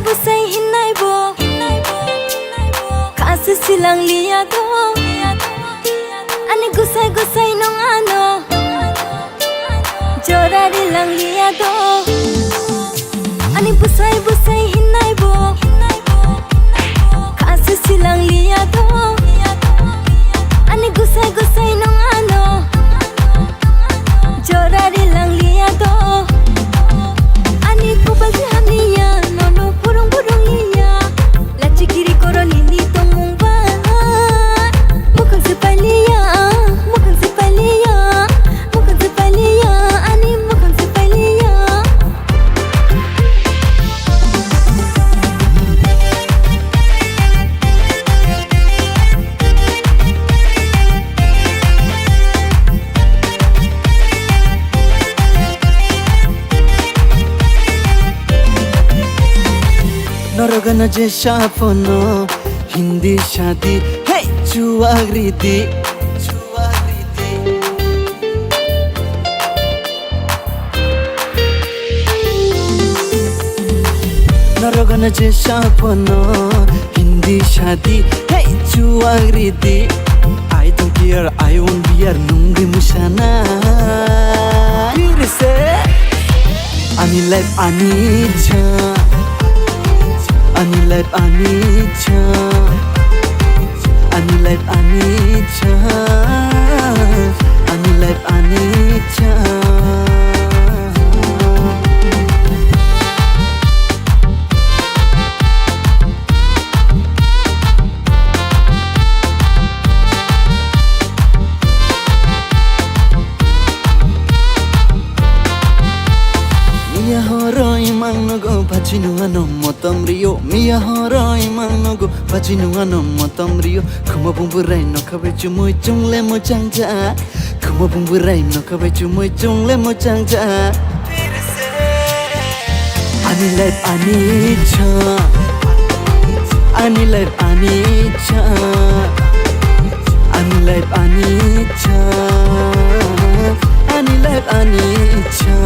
Busay hinay bo Kasi silang liyado Ani gusay nung ano Jorari lang liyado Ani busay hinay bo Kasi silang liyado Ani gusay nung ano Jorari lang liyado Ani kubal si haniya burung liya laci kiri koro lili tongmung ba mukhang sepaliya ani mukhang sepaliya नरगन जैसा पनो हिंदी शादी हे चुआगरीती नरगन जैसा पनो हिंदी शादी हे चुआगरीती I don't care I won't be a nungri musana फिर से ani life ani cha Ani life ani cha Ani life ani cha Ani life ani cha Mia horoi mangnogo pachinu ano motom rio Mia horoi mangnogo pachinu ano motom rio Kuma bumburai no kabe chumoi chungle mo changja Kuma bumburai no kabe chumoi chungle mo changja Ani life ani cha Ani life ani cha Ani life ani cha Ani life ani cha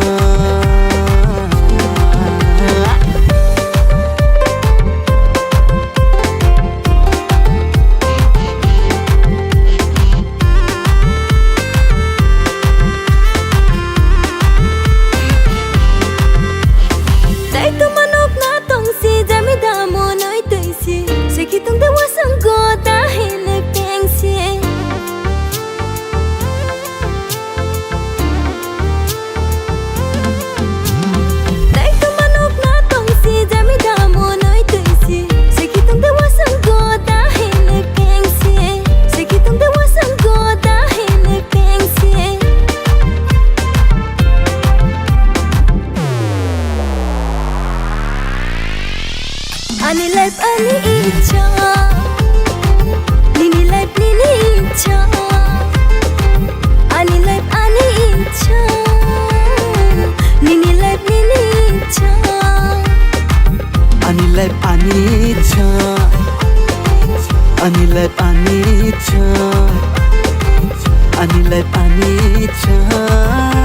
Ani life ani itsa Nini life nini itsa Ani life ani itsa Nini life nini itsa Ani life ani cha Ani life ani cha Ani life ani cha